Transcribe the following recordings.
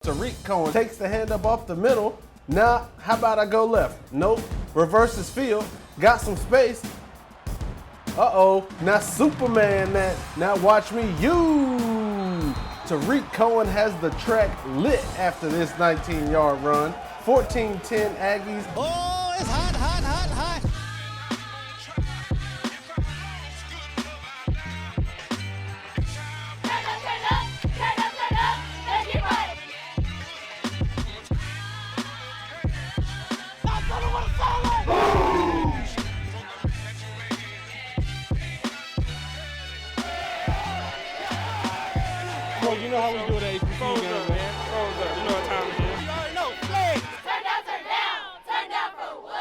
Tariq Cohen takes the hand up off the middle. Nah, how about I go left? Nope. Reverses field. Got some space. Uh-oh. Now Superman that. Now watch me. Tariq Cohen has the track lit after this 19-yard run. 14-10 Aggies. Oh, it's hot, hot, hot, hot. Well, you know how we do it at HBCU game, man. You know what time it is. You already know, flags. Turn down for what?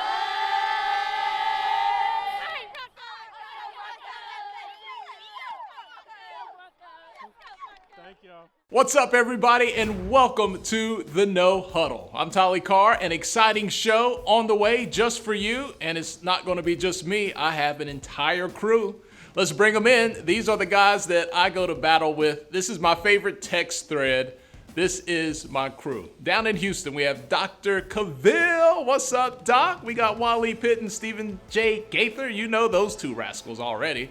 Thank y'all. What's up, everybody, and welcome to the No Huddle. I'm Tolly Carr, an exciting show on the way just for you, and it's not going to be just me. I have an entire crew. Let's bring them in. These are the guys that I go to battle with. This is my favorite text thread. This is my crew. Down in Houston, we have Dr. Cavill. What's up, Doc? We got Wally Pitt and Stephen J. Gaither. You know those two rascals already.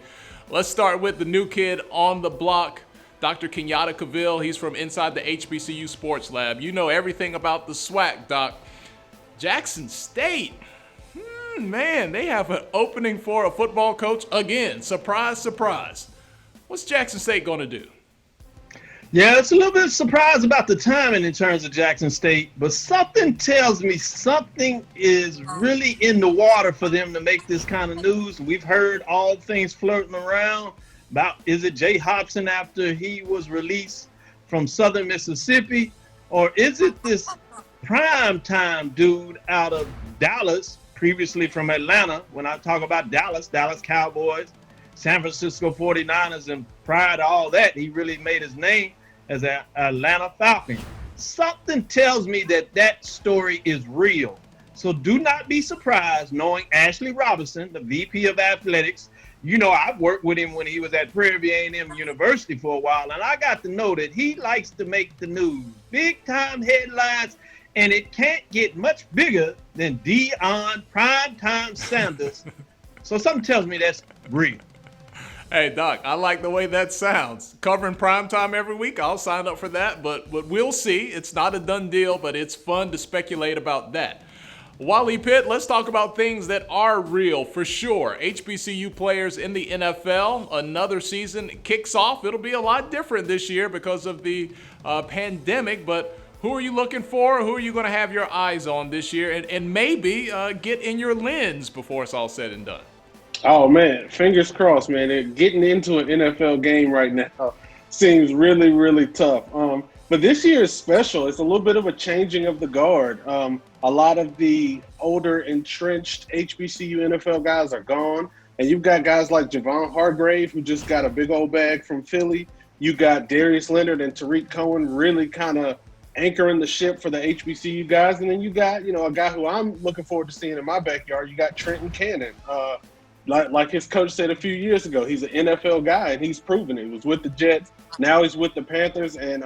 Let's start with the new kid on the block, Dr. Kenyatta Cavill. He's from inside the HBCU Sports Lab. You know everything about the SWAC, Doc. Jackson State. Man, they have an opening for a football coach again. Surprise, surprise. What's Jackson State going to do? Yeah, it's a little bit surprised about the timing in terms of Jackson State, but something tells me something is really in the water for them to make this kind of news. We've heard all things floating around about, is it Jay Hobson after he was released from Southern Mississippi, or is it this primetime dude out of Dallas, previously from Atlanta? When I talk about Dallas Cowboys, San Francisco 49ers, and prior to all that, he really made his name as an Atlanta Falcon. Something tells me that that story is real. So do not be surprised knowing Ashley Robinson, the VP of Athletics. You know, I've worked with him when he was at Prairie View A&M University for a while, and I got to know that he likes to make the news. Big-time headlines, and it can't get much bigger than Deion Primetime Sanders. So something tells me that's real. Hey, Doc, I like the way that sounds. Covering primetime every week, I'll sign up for that, but we'll see. It's not a done deal, but it's fun to speculate about that. Wally Pitt, let's talk about things that are real for sure. HBCU players in the NFL, another season kicks off. It'll be a lot different this year because of the pandemic, but who are you looking for? Who are you going to have your eyes on this year and maybe get in your lens before it's all said and done? Oh, man, fingers crossed, man. Getting into an NFL game right now seems really, really tough. But this year is special. It's a little bit of a changing of the guard. A lot of the older, entrenched HBCU NFL guys are gone. And you've got guys like Javon Hargrave, who just got a big old bag from Philly. You got Darius Leonard and Tariq Cohen really kind of anchoring the ship for the HBCU guys. And then you got, a guy who I'm looking forward to seeing in my backyard. You got Trenton Cannon. Like his coach said a few years ago, he's an NFL guy, and he's proven it. He was with the Jets. Now he's with the Panthers. And,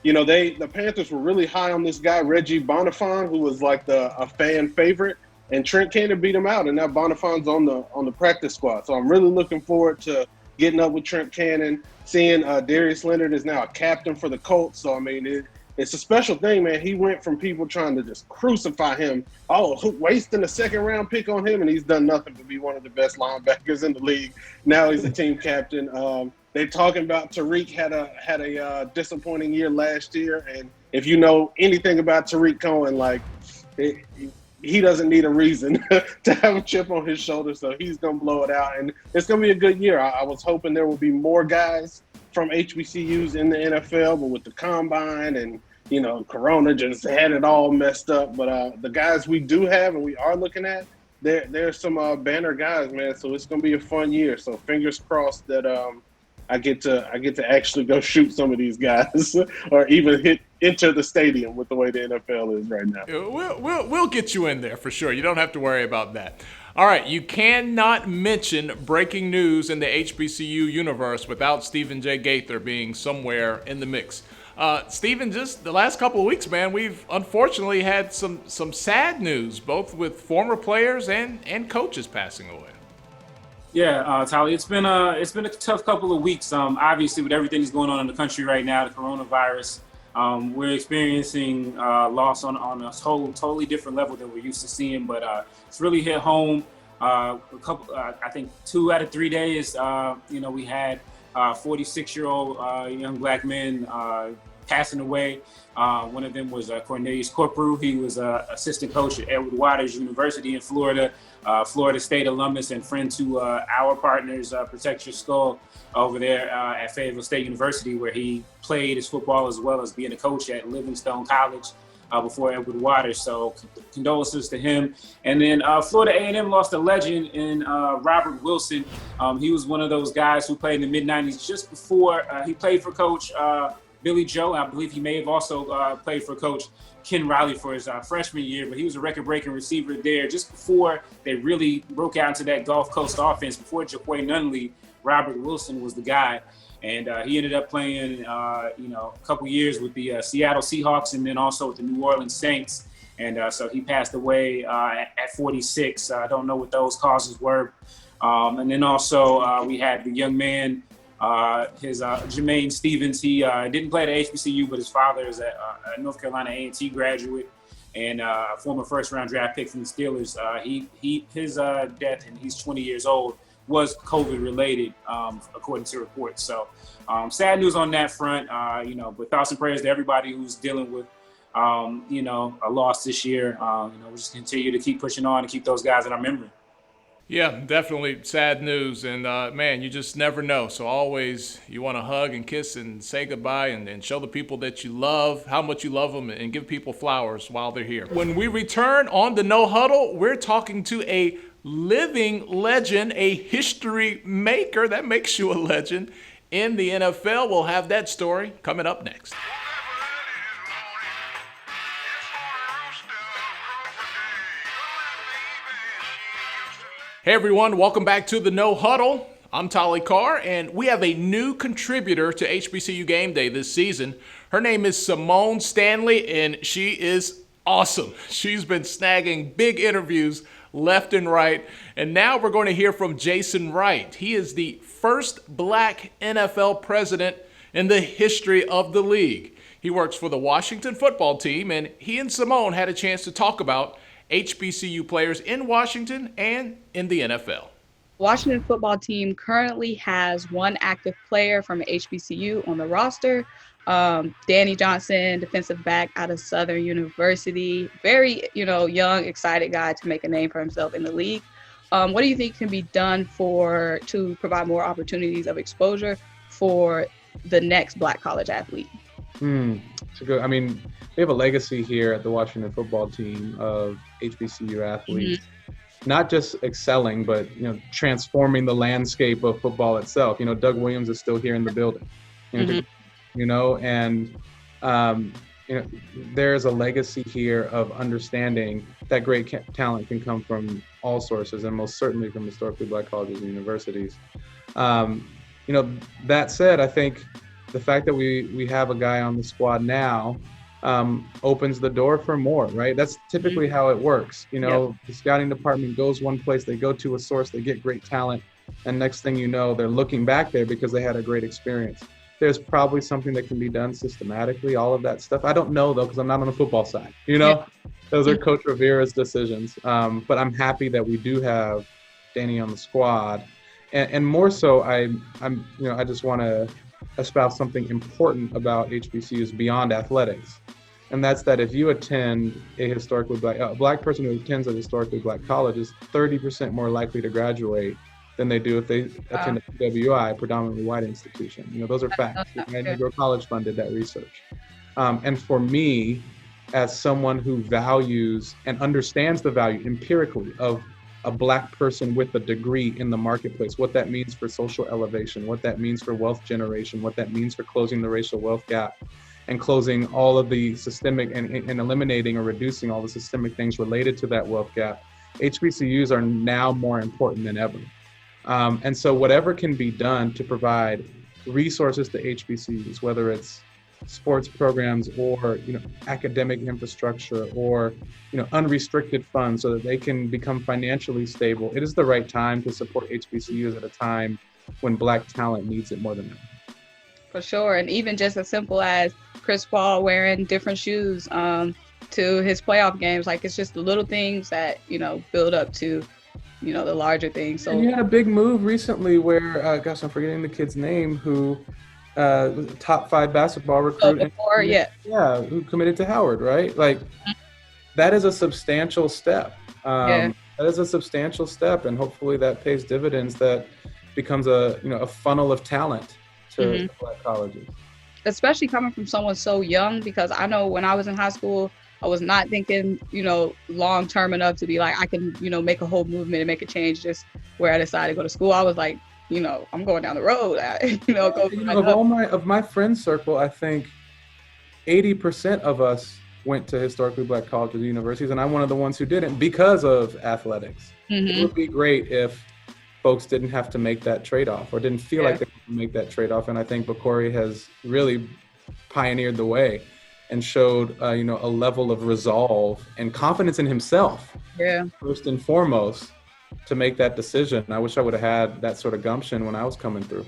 the Panthers were really high on this guy, Reggie Bonifant, who was like a fan favorite. And Trent Cannon beat him out, and now Bonifan's on the practice squad. So I'm really looking forward to getting up with Trent Cannon, seeing Darius Leonard is now a captain for the Colts. So, I mean, it's a special thing, man. He went from people trying to just crucify him, wasting a second-round pick on him, and he's done nothing but be one of the best linebackers in the league. Now he's the team captain. They're talking about Tariq had a disappointing year last year, and if you know anything about Tariq Cohen, he doesn't need a reason to have a chip on his shoulder, so he's going to blow it out, and it's going to be a good year. I was hoping there would be more guys from HBCUs in the NFL, but with the combine and Corona just had it all messed up. But the guys we do have and we are looking at, there's some banner guys, man. So it's gonna be a fun year. So fingers crossed that I get to actually go shoot some of these guys or even enter the stadium with the way the NFL is right now. We'll get you in there for sure. You don't have to worry about that. All right, you cannot mention breaking news in the HBCU universe without Stephen J. Gaither being somewhere in the mix. Steven, just the last couple of weeks, man, we've unfortunately had some sad news, both with former players and coaches passing away. Yeah, Tali, it's been a tough couple of weeks. Obviously, with everything that's going on in the country right now, the coronavirus, we're experiencing loss on a totally different level than we're used to seeing. But it's really hit home. I think 2 out of 3 days, we had 46-year-old young black men passing away. One of them was Cornelius Corprew. He was assistant coach at Edward Waters University in Florida, Florida State alumnus and friend to our partners, Protect Your Skull, over there at Fayetteville State University, where he played his football as well as being a coach at Livingstone College before Edward Waters. So condolences to him. And then Florida A&M lost a legend in Robert Wilson. He was one of those guys who played in the mid-'90s just before he played for Coach Billy Joe. I believe he may have also played for Coach Ken Riley for his freshman year, but he was a record-breaking receiver there just before they really broke out into that Gulf Coast offense. Before Jaquay Nunley, Robert Wilson was the guy. And he ended up playing, a couple years with the Seattle Seahawks and then also with the New Orleans Saints. And so he passed away at 46. I don't know what those causes were. And then also we had the young man, Jermaine Stevens. He didn't play at HBCU, but his father is a North Carolina A&T graduate and a former first-round draft pick from the Steelers. His death, and he's 20 years old, was COVID related, according to reports. So sad news on that front, but thoughts and prayers to everybody who's dealing with, a loss this year. We'll just continue to keep pushing on and keep those guys in our memory. Yeah, definitely sad news. And, man, you just never know. So always you want to hug and kiss and say goodbye and show the people that you love how much you love them and give people flowers while they're here. When we return on the No Huddle, we're talking to a living legend, a history maker. That makes you a legend in the NFL. We'll have that story coming up next. Hey everyone, welcome back to the No Huddle. I'm Tali Carr, and we have a new contributor to HBCU Game Day this season. Her name is Symone Stanley, and she is awesome. She's been snagging big interviews left and right, and now we're going to hear from Jason Wright. He is the first black NFL president in the history of the league. He works for the Washington football team, and he and Symone had a chance to talk about HBCU players in Washington and in the NFL. Washington football team currently has one active player from HBCU on the roster. Danny Johnson, defensive back out of Southern University. Very, young, excited guy to make a name for himself in the league. What do you think can be done to provide more opportunities of exposure for the next black college athlete? It's a good. We have a legacy here at the Washington football team of HBCU athletes, not just excelling, but transforming the landscape of football itself. Doug Williams is still here in the building. There's a legacy here of understanding that great talent can come from all sources, and most certainly from historically black colleges and universities. That said, I think the fact that we have a guy on the squad now opens the door for more, right? That's typically how it works. The scouting department goes one place, they go to a source, they get great talent, and next thing you know, they're looking back there because they had a great experience. There's probably something that can be done systematically, all of that stuff. I don't know, though, because I'm not on the football side. Those are Coach Rivera's decisions. But I'm happy that we do have Danny on the squad. And more so, I just want to espouse something important about HBCUs beyond athletics. And that's that if you attend a black person who attends a historically black college is 30% more likely to graduate than they do if they attend a PWI, predominantly white institution. Those are facts. Negro College Fund did that research. And for me, as someone who values and understands the value empirically of a black person with a degree in the marketplace, what that means for social elevation, what that means for wealth generation, what that means for closing the racial wealth gap, and closing all of the systemic and eliminating or reducing all the systemic things related to that wealth gap, HBCUs are now more important than ever. And so whatever can be done to provide resources to HBCUs, whether it's sports programs or, academic infrastructure or, unrestricted funds so that they can become financially stable, it is the right time to support HBCUs at a time when Black talent needs it more than ever. For sure. And even just as simple as Chris Paul wearing different shoes to his playoff games, like it's just the little things that, build up to, the larger things. So and you had a big move recently where, I'm forgetting the kid's name, who was a top 5 basketball recruit. Who committed to Howard, right? Like, that is a substantial step. That is a substantial step, and hopefully that pays dividends, that becomes a funnel of talent to Black colleges. Especially coming from someone so young, because I know when I was in high school, I was not thinking, long term enough to be like, I can, make a whole movement and make a change just where I decided to go to school. I was like, I'm going down the road. Of my friend circle, I think 80% of us went to historically Black colleges and universities, and I'm one of the ones who didn't because of athletics. It would be great if folks didn't have to make that trade-off or didn't feel like they could make that trade-off. And I think Bakori has really pioneered the way and showed, a level of resolve and confidence in himself, first and foremost, to make that decision. I wish I would have had that sort of gumption when I was coming through.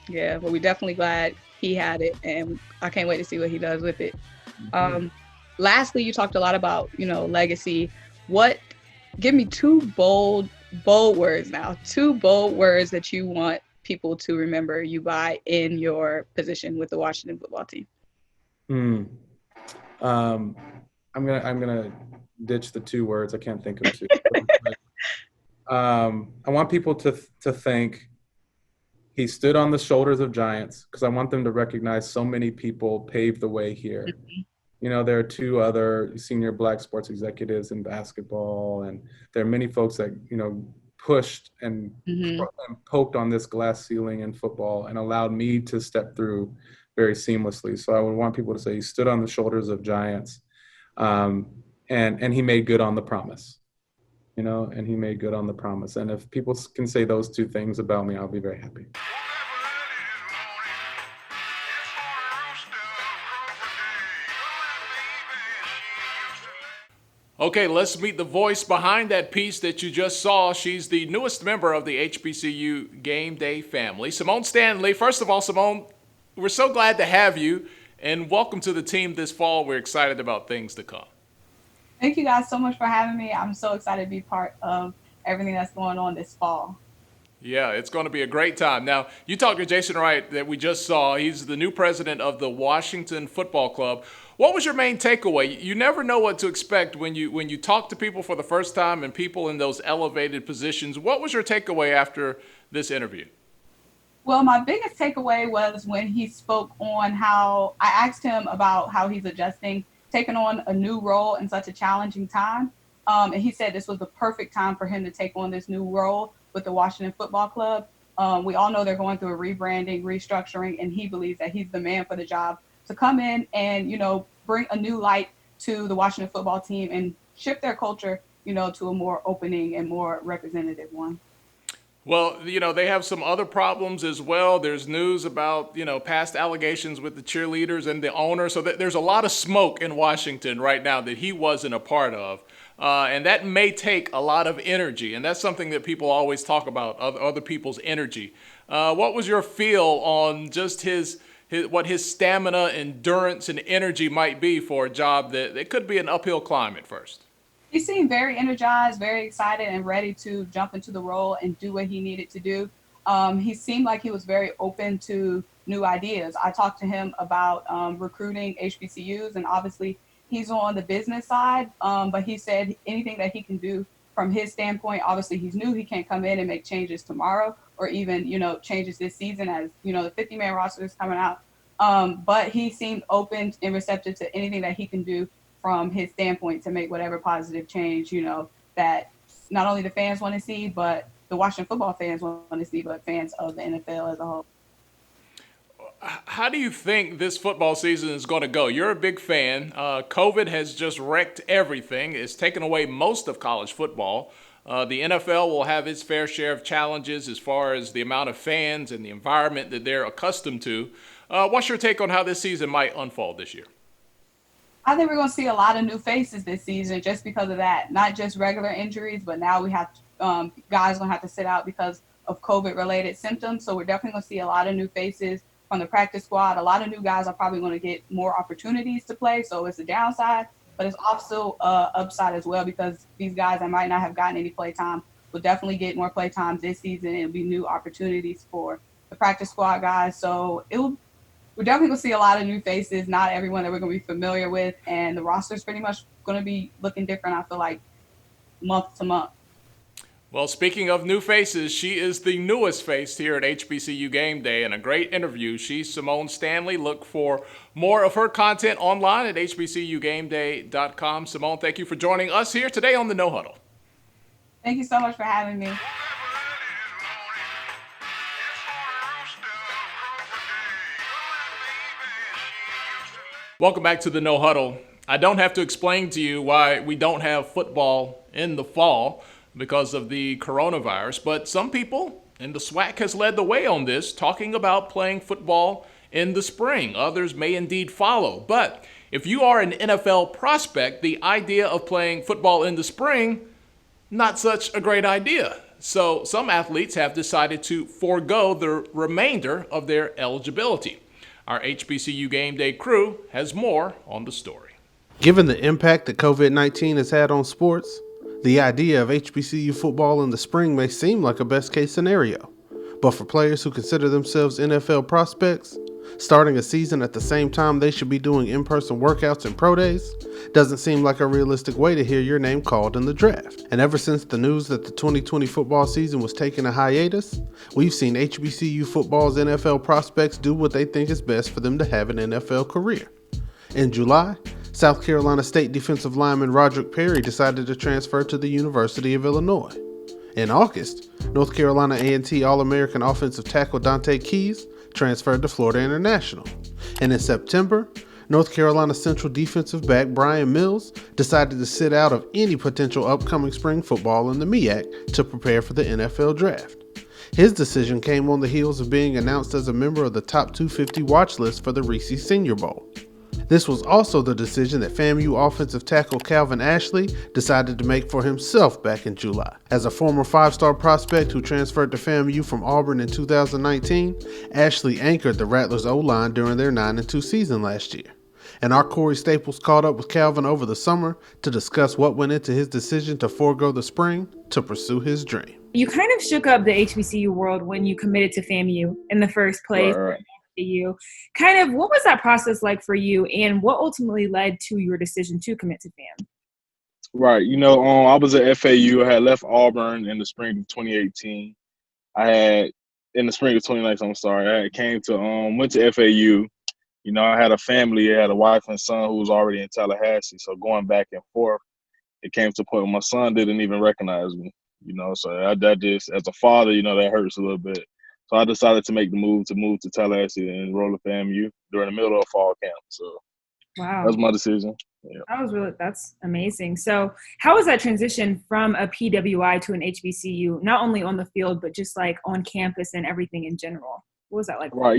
Yeah, well, we're definitely glad he had it, and I can't wait to see what he does with it. Lastly, you talked a lot about, legacy. Give me 2 bold words now, 2 bold words that you want people to remember you by in your position with the Washington football team. I'm gonna ditch the 2 words. I can't think of 2. I want people to think he stood on the shoulders of giants, because I want them to recognize so many people paved the way here. There are 2 other senior Black sports executives in basketball, and there are many folks that, pushed and poked on this glass ceiling in football and allowed me to step through very seamlessly. So I would want people to say he stood on the shoulders of giants, and he made good on the promise, and he made good on the promise. And if people can say those 2 things about me, I'll be very happy. Okay, let's meet the voice behind that piece that you just saw. She's the newest member of the HBCU Game Day family, Symone Stanley. First of all, Symone, we're so glad to have you, and welcome to the team this fall. We're excited about things to come. Thank you guys so much for having me. I'm so excited to be part of everything that's going on this fall. Yeah, it's going to be a great time. Now, you talked to Jason Wright that we just saw. He's the new president of the Washington Football Club. What was your main takeaway? You never know what to expect when you talk to people for the first time and people in those elevated positions. What was your takeaway after this interview? Well, my biggest takeaway was when he spoke on how I asked him about how he's adjusting, taking on a new role in such a challenging time. And he said this was the perfect time for him to take on this new role with the Washington Football Club. We all know they're going through a rebranding, restructuring, and he believes that he's the man for the job to come in and, bring a new light to the Washington football team and shift their culture, to a more opening and more representative one. Well, they have some other problems as well. There's news about, past allegations with the cheerleaders and the owner. So there's a lot of smoke in Washington right now that he wasn't a part of. And that may take a lot of energy. And that's something that people always talk about, other people's energy. What was your feel on just what his stamina, endurance, and energy might be for a job that it could be an uphill climb at first? He seemed very energized, very excited, and ready to jump into the role and do what he needed to do. He seemed like he was very open to new ideas. I talked to him about recruiting HBCUs, and obviously he's on the business side, but he said anything that he can do from his standpoint. Obviously he's new, he can't come in and make changes tomorrow or even, changes this season as, the 50-man roster is coming out. But he seemed open and receptive to anything that he can do from his standpoint to make whatever positive change, that not only the fans want to see, but the Washington football fans want to see, but fans of the NFL as a whole. How do you think this football season is going to go? You're a big fan. COVID has just wrecked everything. It's taken away most of college football. The NFL will have its fair share of challenges as far as the amount of fans and the environment that they're accustomed to. What's your take on how this season might unfold this year? I think we're going to see a lot of new faces this season just because of that. Not just regular injuries, but now we have guys going to have to sit out because of COVID-related symptoms. So we're definitely going to see a lot of new faces from the practice squad. A lot of new guys are probably going to get more opportunities to play. So it's a downside, but it's also upside as well because these guys that might not have gotten any play time will definitely get more play time this season. And it'll be new opportunities for the practice squad guys. So we're definitely going to see a lot of new faces, not everyone that we're going to be familiar with. And the roster is pretty much going to be looking different, I feel like, month to month. Well, speaking of new faces, she is the newest face here at HBCU Game Day, and a great interview. She's Symone Stanley. Look for more of her content online at hbcugameday.com. Symone, thank you for joining us here today on the No Huddle. Thank you so much for having me. Welcome back to the No Huddle. I don't have to explain to you why we don't have football in the fall because of the coronavirus, but some people, and the SWAC has led the way on this, talking about playing football in the spring. Others may indeed follow. But if you are an NFL prospect, the idea of playing football in the spring, not such a great idea. So some athletes have decided to forego the remainder of their eligibility. Our HBCU Game Day crew has more on the story. Given the impact that COVID-19 has had on sports, the idea of HBCU football in the spring may seem like a best-case scenario. But for players who consider themselves NFL prospects, starting a season at the same time they should be doing in-person workouts and pro days doesn't seem like a realistic way to hear your name called in the draft. And ever since the news that the 2020 football season was taking a hiatus, we've seen HBCU football's NFL prospects do what they think is best for them to have an NFL career. In July, South Carolina State defensive lineman Roderick Perry decided to transfer to the University of Illinois. In August, North Carolina A&T All-American offensive tackle Dante Keys transferred to Florida International. And in September, North Carolina Central defensive back Brian Mills decided to sit out of any potential upcoming spring football in the MEAC to prepare for the NFL draft. His decision came on the heels of being announced as a member of the top 250 watch list for the Reese Senior Bowl. This was also the decision that FAMU offensive tackle Calvin Ashley decided to make for himself back in July. As a former five-star prospect who transferred to FAMU from Auburn in 2019, Ashley anchored the Rattlers O-line during their 9-2 season last year. And our Corey Staples caught up with Calvin over the summer to discuss what went into his decision to forego the spring to pursue his dream. You kind of shook up the HBCU world when you committed to FAMU in the first place. Right. You kind of, what was that process like for you, and what ultimately led to your decision to commit to FAM? Right. I was at FAU. I had left Auburn in the spring of 2018. In the spring of 2019, I came to, went to FAU. I had a family. I had a wife and son who was already in Tallahassee. So going back and forth, it came to a point where my son didn't even recognize me, So that just, as a father, that hurts a little bit. So I decided to make the move to Tallahassee and enroll at FAMU during the middle of fall camp. So wow, that was my decision. Yeah. That's amazing. So how was that transition from a PWI to an HBCU, not only on the field, but just like on campus and everything in general? What was that like? Right.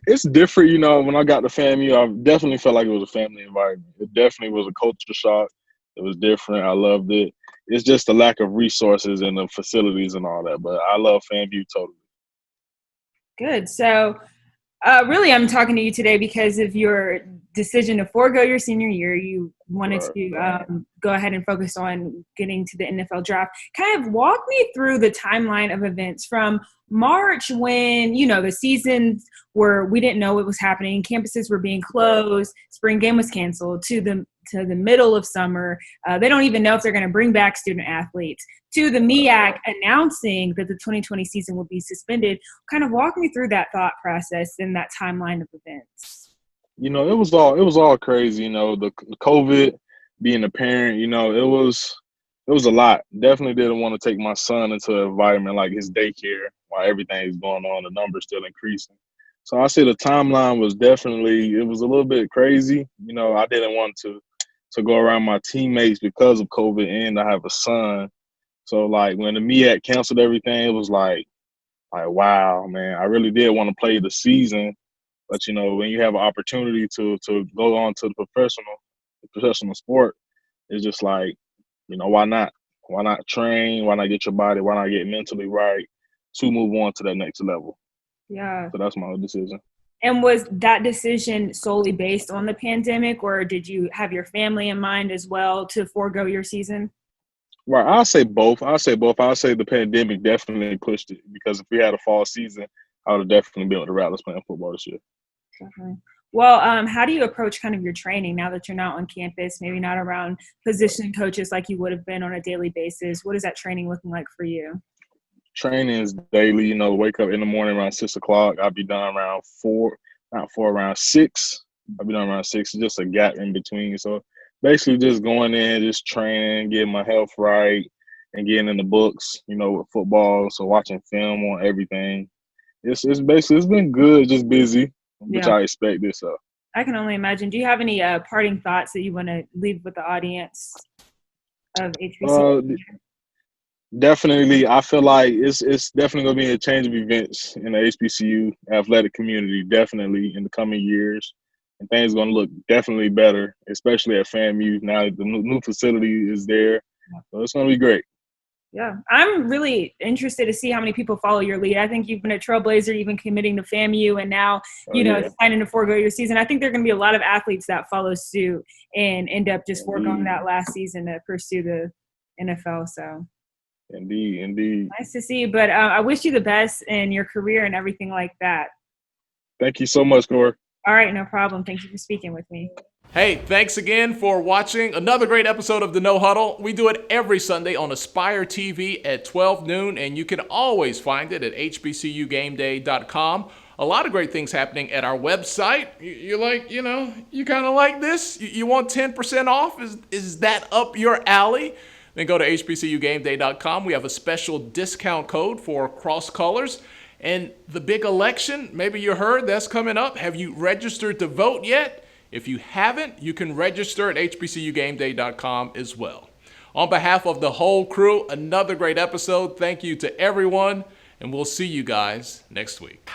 It's different. When I got to FAMU, I definitely felt like it was a family environment. It definitely was a culture shock. It was different. I loved it. It's just the lack of resources and the facilities and all that. But I love FAMU totally. Good. So really, I'm talking to you today because of your decision to forego your senior year. You wanted to go ahead and focus on getting to the NFL draft. Kind of walk me through the timeline of events from March when, the seasons were, we didn't know what was happening. Campuses were being closed. Spring game was canceled to the middle of summer. They don't even know if they're going to bring back student athletes, to the MEAC announcing that the 2020 season will be suspended. Kind of walk me through that thought process and that timeline of events. It was all crazy. The COVID, being a parent, it was a lot. Definitely didn't want to take my son into an environment like his daycare while everything is going on. The numbers still increasing. So I say the timeline was it was a little bit crazy. I didn't want to go around my teammates because of COVID, and I have a son. So when the MEAC canceled everything, it was like, wow, man, I really did want to play the season. But when you have an opportunity to go on to the professional sport, it's just like, why not? Why not train? Why not get your body? Why not get mentally right to move on to that next level? Yeah. So that's my decision. And was that decision solely based on the pandemic, or did you have your family in mind as well to forego your season? Right. I'll say both. I'll say the pandemic definitely pushed it, because if we had a fall season, I would have definitely been with the Rattlers playing football this year. Definitely. Well, how do you approach kind of your training now that you're not on campus, maybe not around position coaches like you would have been on a daily basis? What is that training looking like for you? Training is daily. Wake up in the morning around 6 o'clock. I'll be done around 4, not 4, around 6. I'll be done around 6. Just a gap in between. So basically just going in, just training, getting my health right, and getting in the books, with football. So watching film on everything. It's been good, just busy, which Yeah. I expected. So I can only imagine. Do you have any parting thoughts that you want to leave with the audience of HBCU? Definitely, I feel like it's definitely going to be a change of events in the HBCU athletic community, definitely in the coming years. And things are going to look definitely better, especially at FAMU. Now the new facility is there. So it's going to be great. Yeah, I'm really interested to see how many people follow your lead. I think you've been a trailblazer, even committing to FAMU, and now, deciding to forego your season. I think there are going to be a lot of athletes that follow suit and end up just foregoing that last season to pursue the NFL. So Indeed. Nice to see you, but I wish you the best in your career and everything like that. Thank you so much, Corey. All right, no problem. Thank you for speaking with me. Hey, thanks again for watching another great episode of the No Huddle. We do it every Sunday on Aspire TV at 12 noon, and you can always find it at hbcugameday.com. A lot of great things happening at our website. You're like, you kind of like this? You want 10% off? Is that up your alley? Then go to hbcugameday.com. We have a special discount code for Cross Colors. And the big election, maybe you heard, that's coming up. Have you registered to vote yet? If you haven't, you can register at hbcugameday.com as well. On behalf of the whole crew, another great episode. Thank you to everyone, and we'll see you guys next week.